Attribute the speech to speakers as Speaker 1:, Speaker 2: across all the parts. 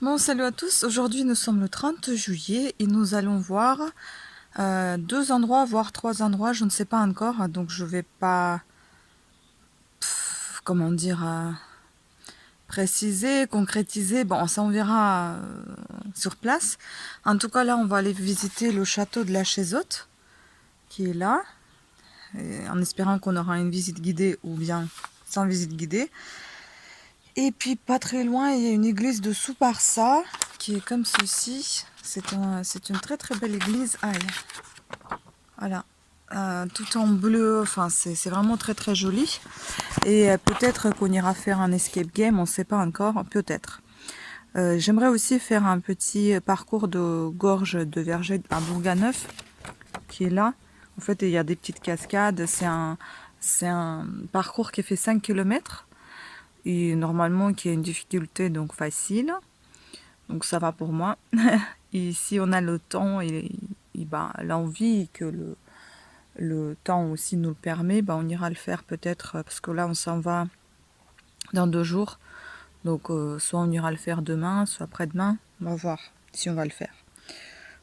Speaker 1: Bon, salut à tous. Aujourd'hui, nous sommes le 30 juillet et nous allons voir deux endroits, voire trois endroits. Je ne sais pas encore, donc je vais pas, comment dire, préciser, concrétiser. Bon, ça on verra sur place. En tout cas, là, on va aller visiter le château de la Chaizotte, qui est là, et en espérant qu'on aura une visite guidée ou bien sans visite guidée. Et puis, pas très loin, il y a une église de Souparsa, qui est comme ceci. C'est une très très belle église. Aïe. Voilà. Tout en bleu, enfin c'est vraiment très très joli. Et peut-être qu'on ira faire un escape game, on ne sait pas encore, peut-être. J'aimerais aussi faire un petit parcours de gorge de verger à Bourganeuf, qui est là. En fait, il y a des petites cascades, c'est un parcours qui fait 5 km. Et normalement, qui a une difficulté donc facile. Donc ça va pour moi. Et si on a le temps et ben, l'envie que le temps aussi nous le permet, ben on ira le faire peut-être, parce que là on s'en va dans 2 jours. Donc soit on ira le faire demain, soit après-demain. On va voir si on va le faire.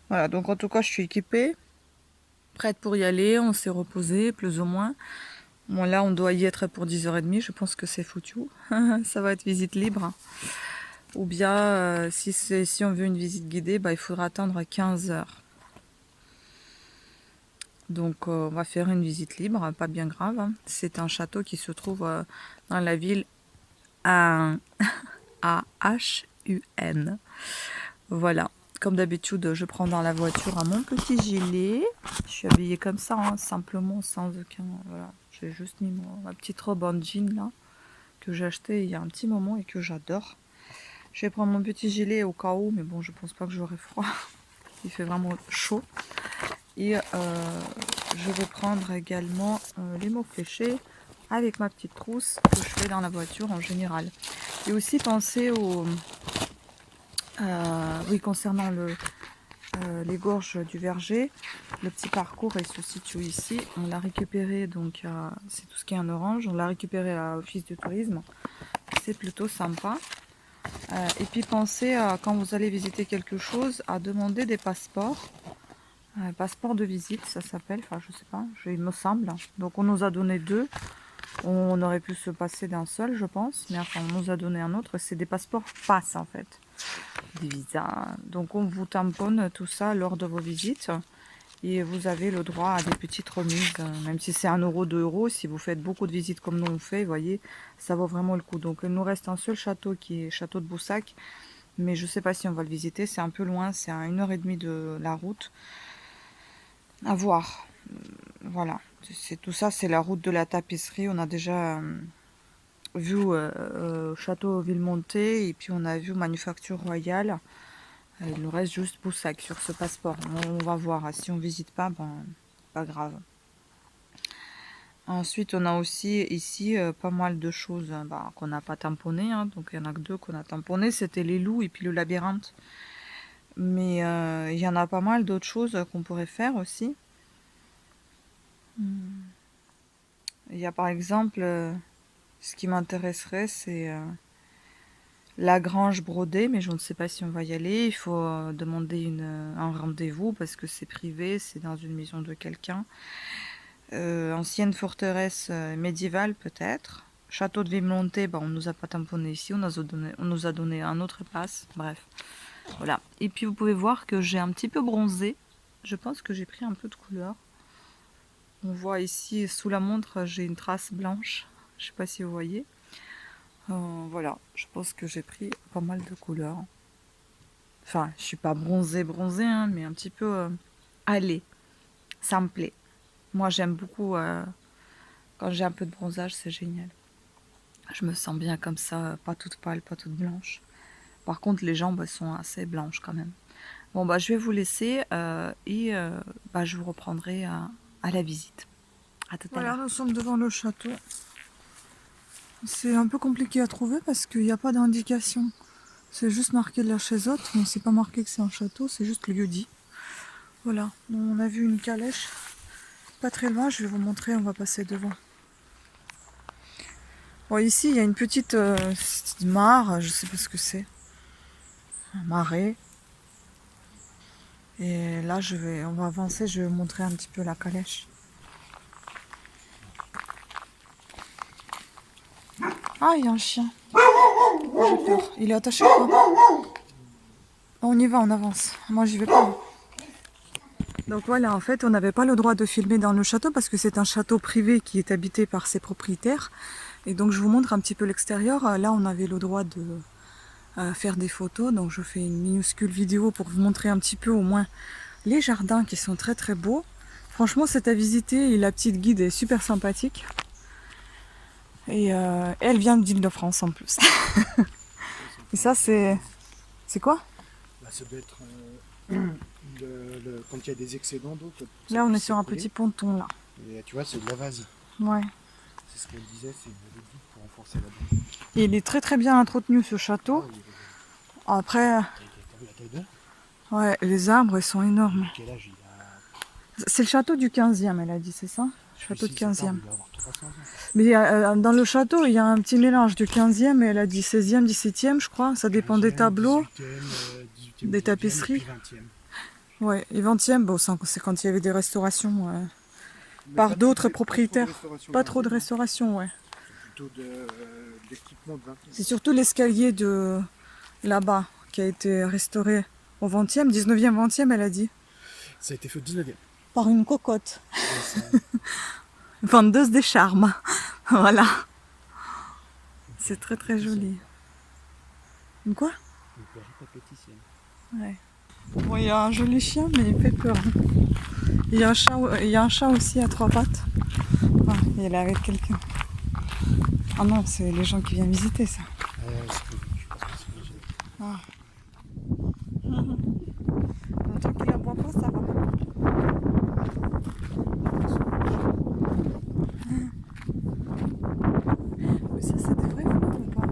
Speaker 1: Voilà, donc en tout cas je suis équipée, prête pour y aller, on s'est reposé plus ou moins. Bon là on doit y être pour 10h30, je pense que c'est foutu. Ça va être visite libre. Ou bien si on veut une visite guidée, ben, il faudra attendre 15h. Donc on va faire une visite libre, pas bien grave, hein. C'est un château qui se trouve dans la ville A-H-U-N. Voilà. Comme d'habitude, je prends dans la voiture à mon petit gilet. Je suis habillée comme ça, hein, simplement, sans aucun... Voilà. J'ai juste mis ma petite robe en jean, là, que j'ai acheté il y a un petit moment et que j'adore. Je vais prendre mon petit gilet au cas où, mais bon, je pense pas que j'aurai froid. Il fait vraiment chaud. Et je vais prendre également les mots fléchés avec ma petite trousse que je fais dans la voiture en général. Et aussi penser au... oui, concernant les gorges du Verger, le petit parcours il se situe ici. On l'a récupéré, donc c'est tout ce qui est en orange. On l'a récupéré à l'office du tourisme. C'est plutôt sympa. Et puis pensez, quand vous allez visiter quelque chose, à demander des passeports. Passeport de visite, ça s'appelle. Enfin, je sais pas, il me semble. Donc on nous a donné 2. On aurait pu se passer d'un seul, je pense. Mais enfin, on nous a donné un autre. C'est des passeports passe, en fait. Des visas. Donc on vous tamponne tout ça lors de vos visites. Et vous avez le droit à des petites remises. Même si c'est 1 euro, 2 euros. Si vous faites beaucoup de visites comme nous on fait, vous voyez, ça vaut vraiment le coup. Donc il nous reste un seul château qui est château de Boussac. Mais je sais pas si on va le visiter. C'est un peu loin. C'est à 1h30 de la route. À voir. Voilà. C'est tout ça, c'est la route de la tapisserie. On a déjà vu Château Villemonté et puis on a vu Manufacture Royale. Il nous reste juste Boussac sur ce passeport. On va voir. Si on visite pas, ben pas grave. Ensuite, on a aussi ici pas mal de choses ben, qu'on n'a pas tamponnées. Hein. Donc il y en a que 2 qu'on a tamponnées. C'était les loups et puis le labyrinthe. Mais il y en a pas mal d'autres choses qu'on pourrait faire aussi. Il y a par exemple, ce qui m'intéresserait, c'est la grange brodée, mais je ne sais pas si on va y aller. Il faut demander un rendez-vous parce que c'est privé, c'est dans une maison de quelqu'un. Ancienne forteresse médiévale peut-être. Château de Villemonté, ben, on nous a pas tamponné ici, on nous a donné un autre passe. Bref, voilà. Et puis vous pouvez voir que j'ai un petit peu bronzé. Je pense que j'ai pris un peu de couleur. On voit ici, sous la montre, j'ai une trace blanche. Je sais pas si vous voyez. Voilà, je pense que j'ai pris pas mal de couleurs. Enfin, je suis pas bronzée, hein, mais un petit peu allez, ça me plaît. Moi, j'aime beaucoup quand j'ai un peu de bronzage, c'est génial. Je me sens bien comme ça, pas toute pâle, pas toute blanche. Par contre, les jambes sont assez blanches quand même. Bon, bah, je vais vous laisser et bah, je vous reprendrai à la visite. À tout à l'heure. Voilà, nous sommes devant le château. C'est un peu compliqué à trouver parce qu'il n'y a pas d'indication. C'est juste marqué de la Chaizotte, mais c'est pas marqué que c'est un château, c'est juste le lieu dit. Voilà, on a vu une calèche pas très loin, je vais vous montrer, on va passer devant. Bon, ici il y a une petite mare, je sais pas ce que c'est. un marais. Et là, on va avancer, je vais vous montrer un petit peu la calèche. Ah, il y a un chien. J'ai peur. Il est attaché quoi? On y va, on avance. Moi, j'y vais pas. Donc voilà, en fait, on n'avait pas le droit de filmer dans le château parce que c'est un château privé qui est habité par ses propriétaires. Et donc, je vous montre un petit peu l'extérieur. Là, on avait le droit de faire des photos. Donc, je fais une minuscule vidéo pour vous montrer un petit peu au moins les jardins qui sont très très beaux. Franchement, c'est à visiter et la petite guide est super sympathique. Et elle vient d'Île-de-France en plus. Et ça, c'est quoi?
Speaker 2: Bah, ça doit être quand il y a des excédents d'eau.
Speaker 1: Là, on est sur un petit ponton là.
Speaker 2: Et tu vois, c'est de la vase.
Speaker 1: Ouais.
Speaker 2: C'est ce qu'elle disait, c'est une digue pour renforcer la base.
Speaker 1: Et il est très très bien entretenu ce château. Après,
Speaker 2: La taille d'eux.
Speaker 1: ouais, les arbres ils sont énormes.
Speaker 2: Quel âge il a?
Speaker 1: C'est le château du 15e, elle a dit, c'est ça? Château de 15e.
Speaker 2: Il doit avoir 300 ans.
Speaker 1: Mais dans le château, il y a un petit mélange du 15e et elle a dit 16e, 17e, je crois. Ça dépend des tableaux,
Speaker 2: 18e,
Speaker 1: des tapisseries.
Speaker 2: et puis 20e.
Speaker 1: Ouais, et 20e, bon, c'est quand il y avait des restaurations par d'autres propriétaires. Pas trop de restauration, ouais.
Speaker 2: Plutôt d'équipement de 20e.
Speaker 1: C'est surtout l'escalier de là-bas qui a été restauré au 20e, 19e, 20e, elle a dit.
Speaker 2: Ça a été fait au 19e.
Speaker 1: Par une cocotte. Vendeuse des charmes. Voilà. C'est très très joli. Une quoi?
Speaker 2: Une plage papéticienne.
Speaker 1: Ouais. Bon, il y a un joli chien, mais il fait peur. Il y a un chat aussi à 3 pattes. Ah, il est avec quelqu'un. Ah non, c'est les gens qui viennent visiter ça. Ah. Tant qu'il aboie pas, ça va. Mais ça, c'est des vrais fleurs ou pas?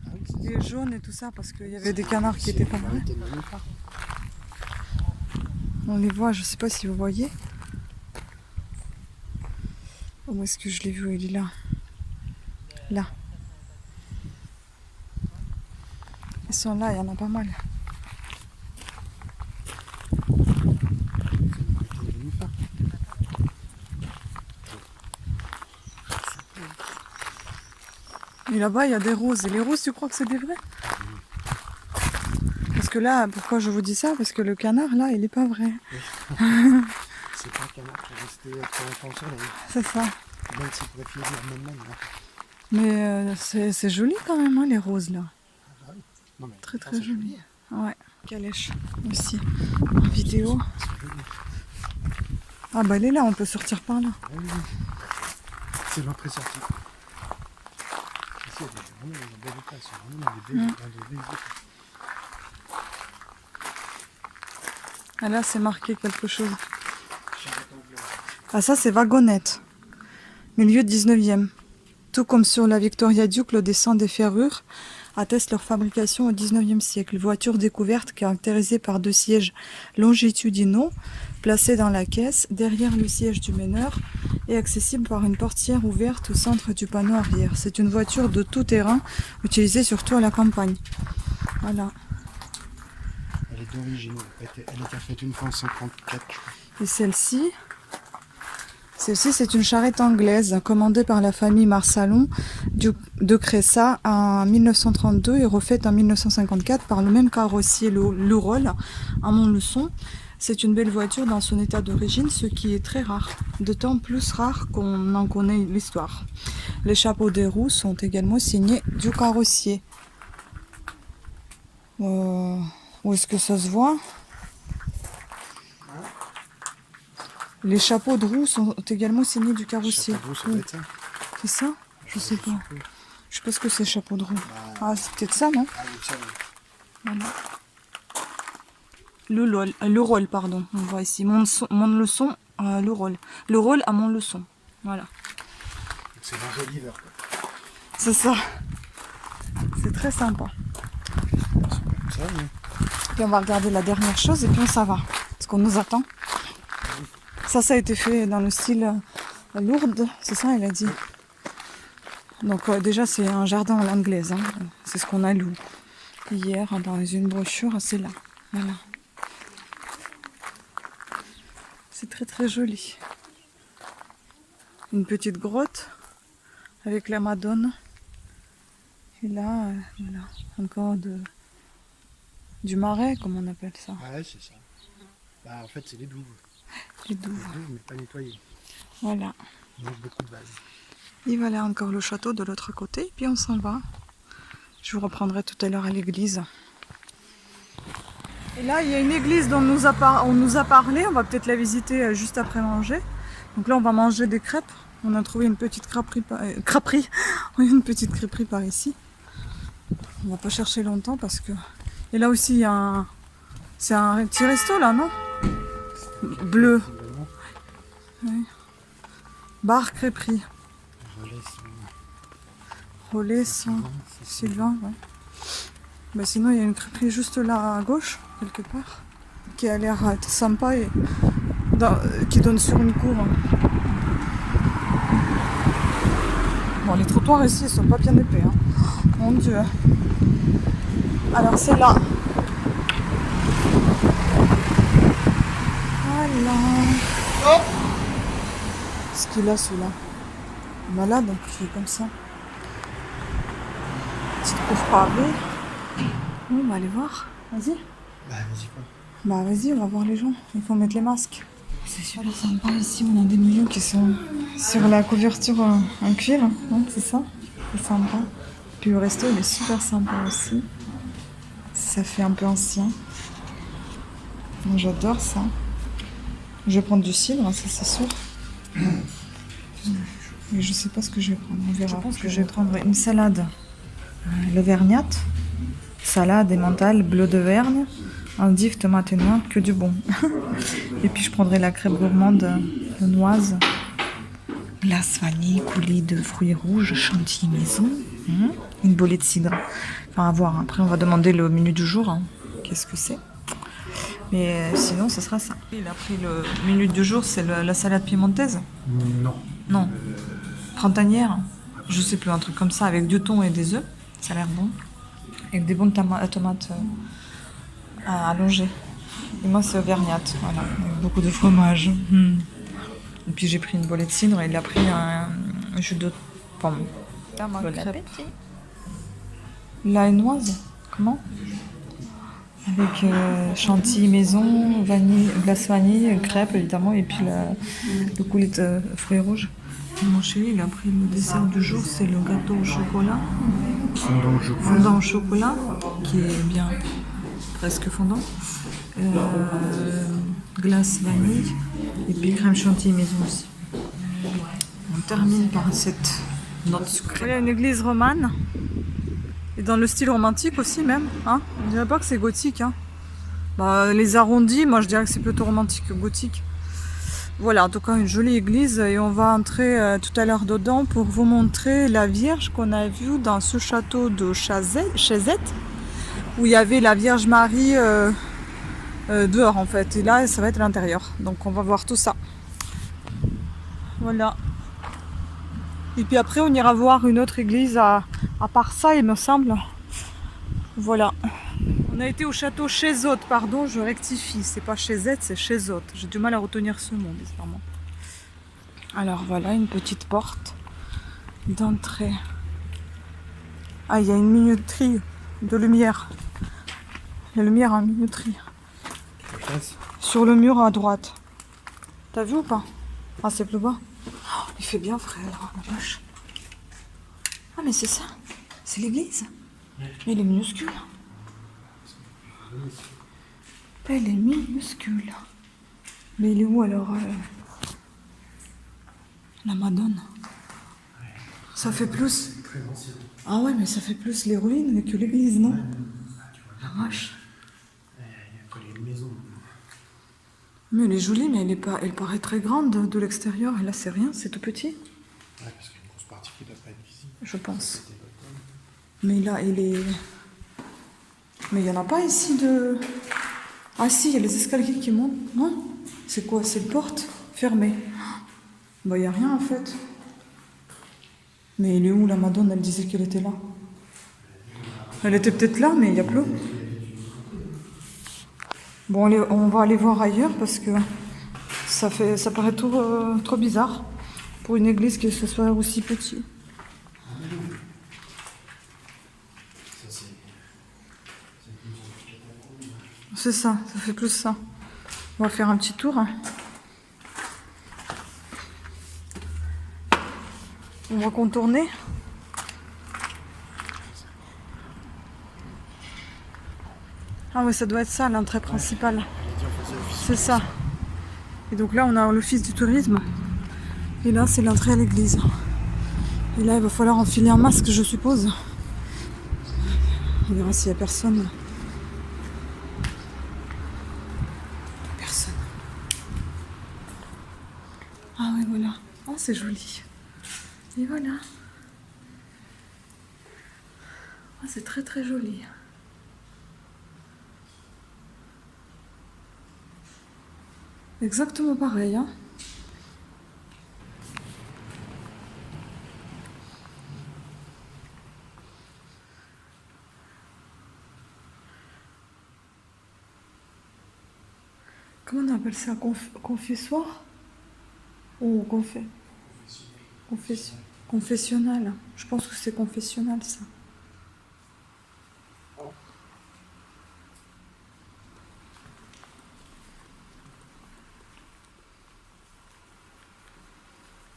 Speaker 2: Ah oui, c'est
Speaker 1: Les jaunes et tout ça, parce qu'il y avait des canards qui étaient pas vrais. On les voit, je sais pas si vous voyez. Où est-ce que je l'ai vu? Il est là. Là. Ils sont là, il y en a pas mal. Et là-bas, il y a des roses. Et les roses, tu crois que c'est des vrais? Parce que là, pourquoi je vous dis ça? Parce que le canard, là, il est pas vrai.
Speaker 2: C'est pas un canard qui est resté trop longtemps au soleil.
Speaker 1: C'est ça.
Speaker 2: Même s'il pourrait finir maintenant.
Speaker 1: Mais c'est joli quand même, hein, les roses, là.
Speaker 2: Non, mais
Speaker 1: Très très joli. Ouais. Calèche aussi. En vidéo. Ah bah elle est là, on peut sortir par là.
Speaker 2: Oui. C'est l'entrée sortie. Ici, il y a vraiment des belles places. Vraiment des belles
Speaker 1: Ah là, c'est marqué quelque chose. Ah ça, c'est wagonnette. Milieu 19e. Tout comme sur la Victoria Duke, le dessin des ferrures atteste leur fabrication au 19e siècle. Voiture découverte caractérisée par 2 sièges longitudinaux placés dans la caisse, derrière le siège du meneur, et accessible par une portière ouverte au centre du panneau arrière. C'est une voiture de tout terrain, utilisée surtout à la campagne. Voilà.
Speaker 2: Elle est d'origine. Elle était faite une fois en 54.
Speaker 1: Et celle-ci, c'est une charrette anglaise commandée par la famille Marsalon de Cressa en 1932 et refaite en 1954 par le même carrossier Lurol à Montluçon. C'est une belle voiture dans son état d'origine, ce qui est très rare, d'autant plus rare qu'on en connaît l'histoire. Les chapeaux des roues sont également signés du carrossier. Où est-ce que ça se voit? Les chapeaux de roue sont également signés du carrossier.
Speaker 2: Chapeau de roue, ça doit être ça.
Speaker 1: C'est ça? Je sais pas. Je sais pas ce que c'est chapeau de roue. Ah, c'est peut-être ça, non?
Speaker 2: Ah oui, ça, oui.
Speaker 1: Voilà. Le rôle, pardon. On voit ici. Mon leçon, le rôle. Le rôle à mon leçon. Voilà.
Speaker 2: C'est un joli verre.
Speaker 1: C'est ça. C'est très sympa.
Speaker 2: Comme ça, mais...
Speaker 1: Puis on va regarder la dernière chose et puis on s'en va. Parce qu'on nous attend. Ça a été fait dans le style Lourdes, c'est ça, elle a dit. Donc déjà, c'est un jardin à l'anglaise. Hein. C'est ce qu'on a lu. hier dans une brochure, c'est là. Voilà. C'est très très joli. Une petite grotte avec la Madone. Et là, voilà, encore du marais, comme on appelle ça.
Speaker 2: Ouais, c'est ça. Bah, en fait, c'est les douves.
Speaker 1: Les douves.
Speaker 2: Les douves, mais pas nettoyées.
Speaker 1: Voilà.
Speaker 2: Donc, beaucoup de vases.
Speaker 1: Et voilà encore le château de l'autre côté, puis on s'en va. Je vous reprendrai tout à l'heure à l'église. Et là, il y a une église dont on nous a parlé. On va peut-être la visiter juste après manger. Donc là, on va manger des crêpes. On a trouvé une petite crêperie. Une petite crêperie par ici. On va pas chercher longtemps parce que... Et là aussi, il y a un... C'est un petit resto là, non? Bleu. Oui. Bar crêperie. Relais sans Sylvain, ouais. Bah sinon, il y a une crêperie juste là à gauche, quelque part, qui a l'air sympa et qui donne sur une cour. Bon, les trottoirs ici, ils sont pas bien épais. Hein. Mon Dieu. Alors, c'est là. Voilà. Oh, ce qu'il a, celui-là. Malade, qui est comme ça. Petite cour pavée. Bon, on va aller voir. Vas-y.
Speaker 2: Bah, vas-y, quoi.
Speaker 1: Bah, vas-y, on va voir les gens. Il faut mettre les masques. C'est super sympa ici. On a des menus qui sont sur la couverture en cuir. Hein, c'est ça. C'est sympa. Puis le resto, il est super sympa aussi. Ça fait un peu ancien. Moi, j'adore ça. Je vais prendre du cidre, ça c'est sûr. Mais je sais pas ce que je vais prendre. On verra. Je pense que je vais prendre une salade. L'auvergnate. Salade emmental, bleu d'Auvergne, endive, tomate et noix, que du bon. Et puis je prendrai la crêpe gourmande de noise, glace vanille, coulis de fruits rouges, chantilly maison, une bolée de cidre. Enfin à voir, après on va demander le menu du jour, hein. Qu'est-ce que c'est. Mais sinon ce sera ça. Il a pris le menu du jour, c'est la salade piémontaise.
Speaker 2: Non.
Speaker 1: Non, printanière, je sais plus, un truc comme ça, avec du thon et des œufs, ça a l'air bon. Avec des bonnes tomates allongées. Et moi, c'est auvergnate, voilà, avec beaucoup de fromage. Et puis j'ai pris une bolée de cidre et il a pris un jus de pomme. Bon appétit. Lainoise, comment? Avec chantilly maison, vanille, glace vanille, crêpe évidemment, et puis le coulis de fruits rouges. Mon chéri, il a pris le dessert du jour, c'est le gâteau au chocolat. Fondant au chocolat, qui est bien presque fondant. Glace vanille, et puis crème chantilly maison aussi. On termine par cette note sucrée. Il y a une église romane, et dans le style romantique aussi même. Hein. On dirait pas que c'est gothique. Hein. Bah, les arrondis, moi je dirais que c'est plutôt romantique que gothique. Voilà, en tout cas une jolie église et on va entrer tout à l'heure dedans pour vous montrer la Vierge qu'on a vue dans ce château de Chazette où il y avait la Vierge Marie dehors en fait. Et là, ça va être l'intérieur. Donc on va voir tout ça. Voilà. Et puis après, on ira voir une autre église à part ça, il me semble. Voilà. On a été au château Chézotte, pardon, je rectifie. C'est pas Chézette, c'est Chézotte. J'ai du mal à retenir ce mot, bizarrement. Alors voilà, une petite porte d'entrée. Ah, il y a une minuterie de lumière. La lumière en minuterie. Sur le mur à droite. T'as vu ou pas? Ah, c'est plus bas. Oh, il fait bien frais alors, la vache. Ah, mais c'est ça. C'est l'église. Mais il est minuscule. Elle est minuscule. Mais il est où alors la Madone? Ça fait plus. Ah ouais, mais ça fait plus les ruines que l'église, non? La vache. Mais elle est jolie, mais elle paraît très grande de l'extérieur. Et là, c'est rien, c'est tout petit.
Speaker 2: Ouais, parce qu'il y a une grosse partie qui ne doit pas être visible.
Speaker 1: Je pense. Mais là, il est. Mais il n'y en a pas ici de... Ah si, il y a les escaliers qui montent. Non? C'est quoi? C'est une porte fermée. Bah, il n'y a rien en fait. Mais elle est où la Madone? Elle disait qu'elle était là. Elle était peut-être là, mais il y a plus. Bon, on va aller voir ailleurs parce que ça paraît trop bizarre pour une église que ce soit aussi petit. C'est ça fait plus ça. On va faire un petit tour. On va contourner. Ah ouais, ça doit être ça, l'entrée principale. C'est ça. Et donc là, on a l'office du tourisme. Et là, c'est l'entrée à l'église. Et là, il va falloir enfiler un masque, je suppose. On verra s'il n'y a personne. Personne. Ah oui, voilà. Oh, c'est joli. Et voilà. Ah, c'est très très joli. Exactement pareil, hein. Comment on appelle ça? Confessoire? Ou confessionnal. Je pense que c'est confessionnal, ça.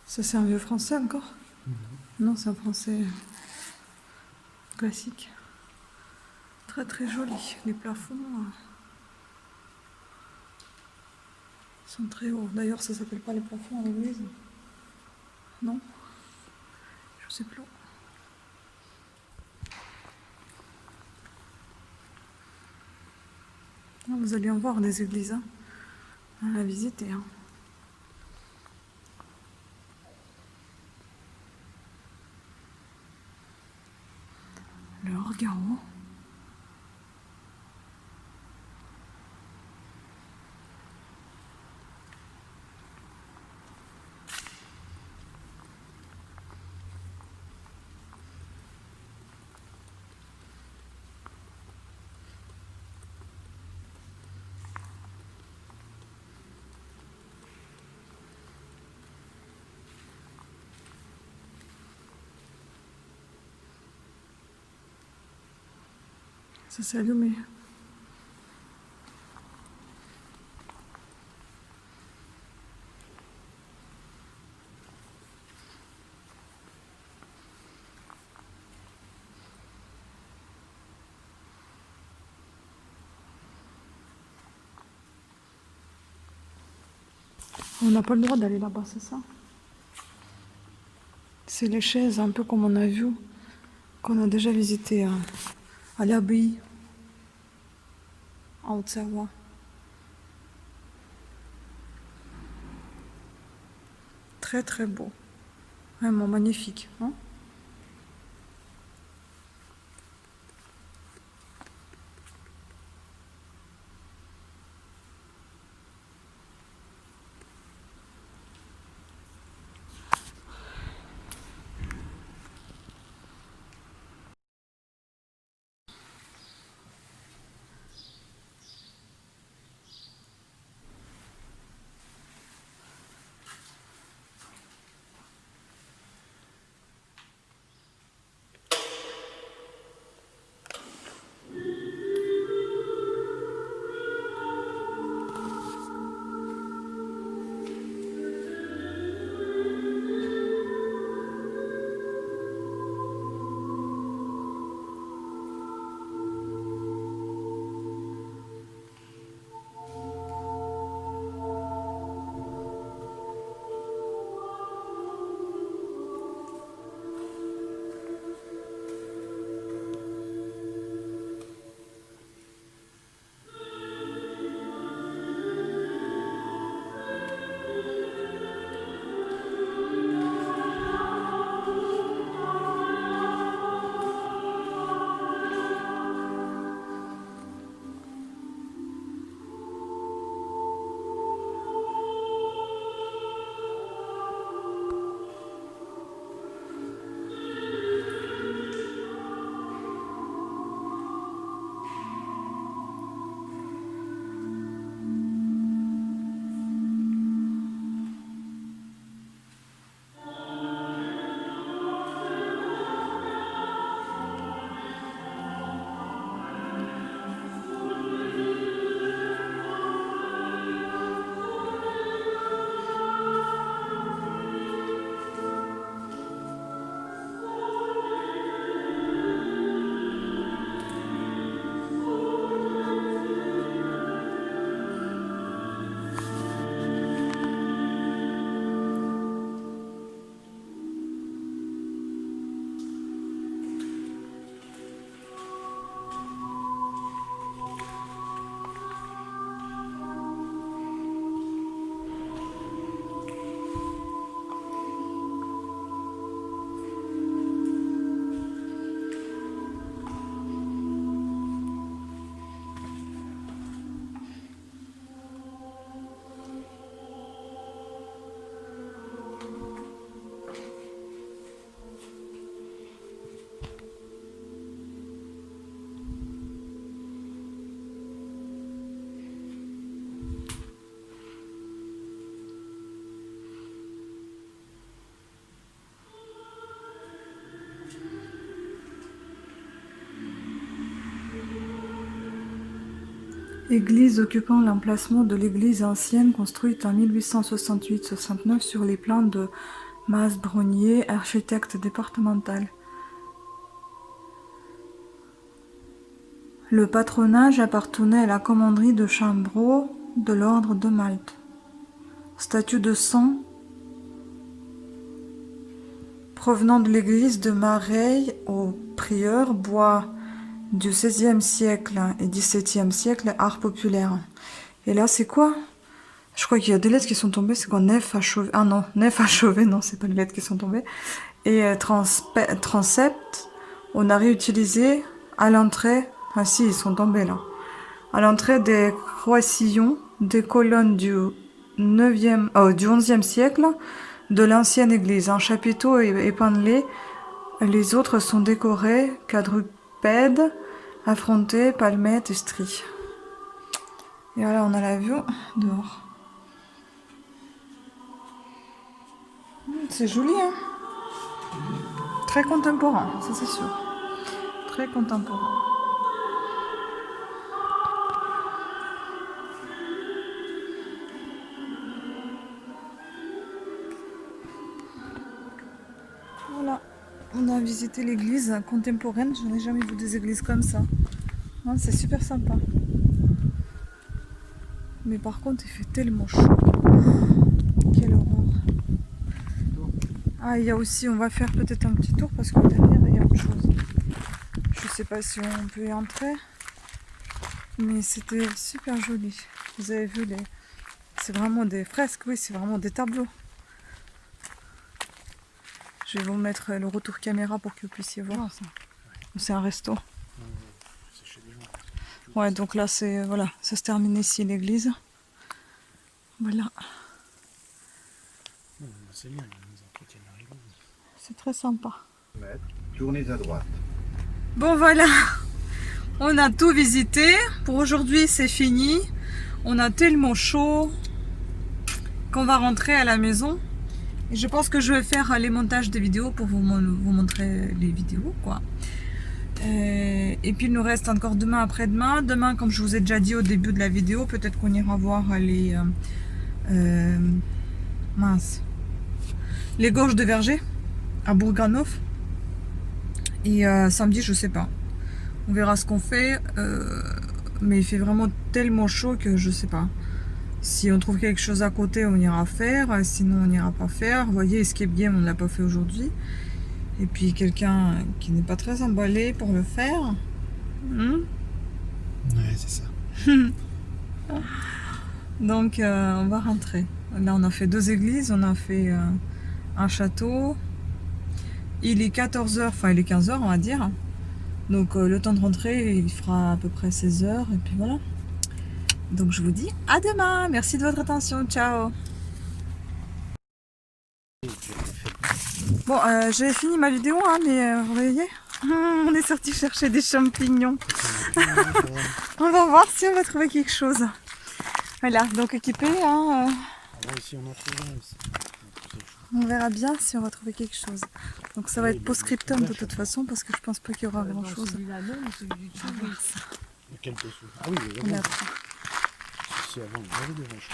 Speaker 1: Ça, c'est un vieux français encore? Non, c'est un français classique. Très très joli. Les plafonds sont très hauts. D'ailleurs, ça s'appelle pas les plafonds à l'église. Non? Je sais plus. Ah, vous allez en voir des églises, hein, à visiter. Hein. Le Orgaro. Ça s'est allumé. On n'a pas le droit d'aller là-bas, c'est ça? C'est les chaises, un peu comme on a vu, qu'on a déjà visité à l'abbaye, en Haute-Savoie. Très très beau. Vraiment magnifique. Hein. Église occupant l'emplacement de l'église ancienne construite en 1868-69 sur les plans de Mas-Brognier, architecte départemental. Le patronage appartenait à la commanderie de Chambreau de l'ordre de Malte. Statue de sang provenant de l'église de Mareil au prieur, bois du XVIe siècle et XVIIe siècle, art populaire. Et là, c'est quoi? Je crois qu'il y a des lettres qui sont tombées. C'est quoi? Nef achevé. Ah non, nef achevé, non, c'est pas les lettres qui sont tombées. Et transept, on a réutilisé à l'entrée. Ah si, ils sont tombés là. À l'entrée des croisillons des colonnes du 11e siècle de l'ancienne église. Un chapiteau épinglé. Les autres sont décorés, quadrupèdes, affrontés, palmettes et stries. Et voilà, on a la vue dehors. C'est joli, hein? Très contemporain, ça c'est sûr. Très contemporain. Voilà, on a visité l'église contemporaine. Je n'ai jamais vu des églises comme ça. Hein, c'est super sympa. Mais par contre, il fait tellement chaud. Quelle horreur. Ah, il y a aussi, on va faire peut-être un petit tour parce que derrière, il y a autre chose. Je sais pas si on peut y entrer. Mais c'était super joli. Vous avez vu, c'est vraiment des fresques, oui, c'est vraiment des tableaux. Je vais vous mettre le retour caméra pour que vous puissiez voir ça. C'est un resto.
Speaker 2: C'est chez les gens.
Speaker 1: Ouais, donc là, c'est voilà, ça se termine ici l'église. Voilà,
Speaker 2: Non, c'est bien, ils nous entretiennent à l'église.
Speaker 1: c'est très sympa.
Speaker 3: Tournez à droite.
Speaker 1: Bon voilà, on a tout visité. Pour aujourd'hui, c'est fini. On a tellement chaud qu'on va rentrer à la maison. Et je pense que je vais faire les montages des vidéos pour vous montrer les vidéos, quoi. Et puis il nous reste encore demain, après-demain. Demain, comme je vous ai déjà dit au début de la vidéo, peut-être qu'on ira voir les gorges de Verger à Bourg-Granov. Et samedi, je sais pas. On verra ce qu'on fait. Mais il fait vraiment tellement chaud que je sais pas. Si on trouve quelque chose à côté, on ira faire. Sinon, on n'ira pas faire. Vous voyez, escape game, on ne l'a pas fait aujourd'hui. Et puis, quelqu'un qui n'est pas très emballé pour le faire.
Speaker 2: Ouais, c'est ça.
Speaker 1: Donc, on va rentrer. Là, on a fait 2 églises. On a fait un château. Il est 14h, enfin, il est 15h, on va dire. Donc, le temps de rentrer, il fera à peu près 16h. Et puis, voilà. Donc je vous dis à demain. Merci de votre attention. Ciao. Bon, j'ai fini ma vidéo, hein, mais vous voyez, on est sorti chercher des champignons. On va voir si on va trouver quelque chose. Voilà, donc équipé. Hein,
Speaker 2: Ici, on a trouvé aussi.
Speaker 1: on verra bien si on va trouver quelque chose. Donc ça va être post-scriptum de toute façon parce que je pense pas qu'il y aura grand chose.
Speaker 4: Celui-là, non, mais celui du
Speaker 1: On va voir ça.
Speaker 2: Il y a quelques sous. Ah oui, il y
Speaker 1: On
Speaker 2: a
Speaker 1: a
Speaker 2: avant. Si avant, il y avait des vaches.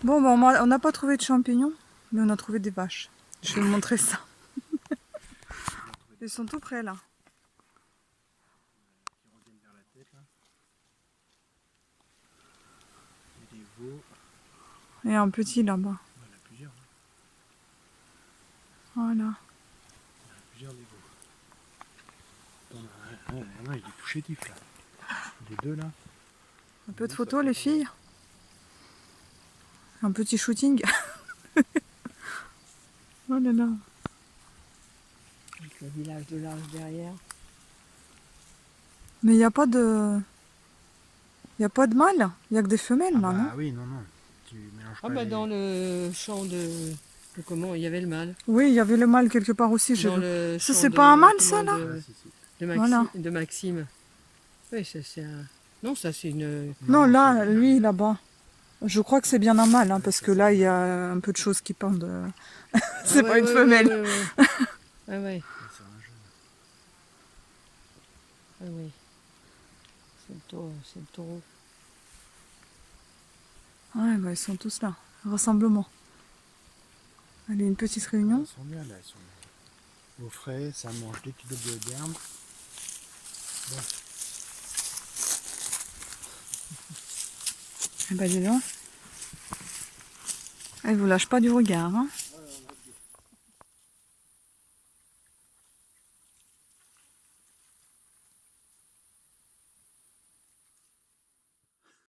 Speaker 1: Bon, on n'a pas trouvé de champignons, mais on a trouvé des vaches. Je vais vous montrer ça. Ils sont tout près là.
Speaker 2: veaux.
Speaker 1: Et un petit là-bas.
Speaker 2: Il y en a plusieurs. Hein.
Speaker 1: Voilà.
Speaker 2: Il y en a plusieurs des veaux. Il est tout chétif là. Les deux là.
Speaker 1: Un peu de photos, les filles. Un petit shooting. Oh là là.
Speaker 4: Avec le village de l'Arche derrière.
Speaker 1: Mais il n'y a pas de... Il n'y a pas de mâle. Il n'y a que des femelles là, non?
Speaker 2: Ah oui, non, non. Tu mélanges
Speaker 4: Ah
Speaker 2: pas
Speaker 4: bah
Speaker 2: les...
Speaker 4: dans le champ de comment il y avait le mâle.
Speaker 1: Oui, il y avait le mâle quelque part aussi. J'ai
Speaker 4: Dans
Speaker 1: vu.
Speaker 4: le
Speaker 1: Ça,
Speaker 4: champ
Speaker 1: c'est
Speaker 4: de-
Speaker 1: pas un mâle,
Speaker 4: comment,
Speaker 1: ça, là
Speaker 2: Ah, si, si.
Speaker 1: Voilà.
Speaker 4: De Maxime. Oui, ça c'est un. Non, ça c'est une.
Speaker 1: Non, là, lui, là-bas. Je crois que c'est bien un mâle, hein, parce que là, il y a un peu de choses qui pendent. C'est
Speaker 4: Ah
Speaker 1: pas
Speaker 4: ouais,
Speaker 1: une
Speaker 4: ouais,
Speaker 1: femelle.
Speaker 4: Ouais, ouais, ouais. Ah ouais,
Speaker 2: C'est un jeu.
Speaker 4: ah ouais. C'est le taureau. C'est le taureau.
Speaker 1: Ouais, bah, ils sont tous là. Rassemblement. Allez, une petite réunion.
Speaker 2: Elles sont bien là, elles sont au frais, ça mange des kilos d'herbe. Bon.
Speaker 1: Eh ben, dis donc. Elle vous lâche pas du regard, hein.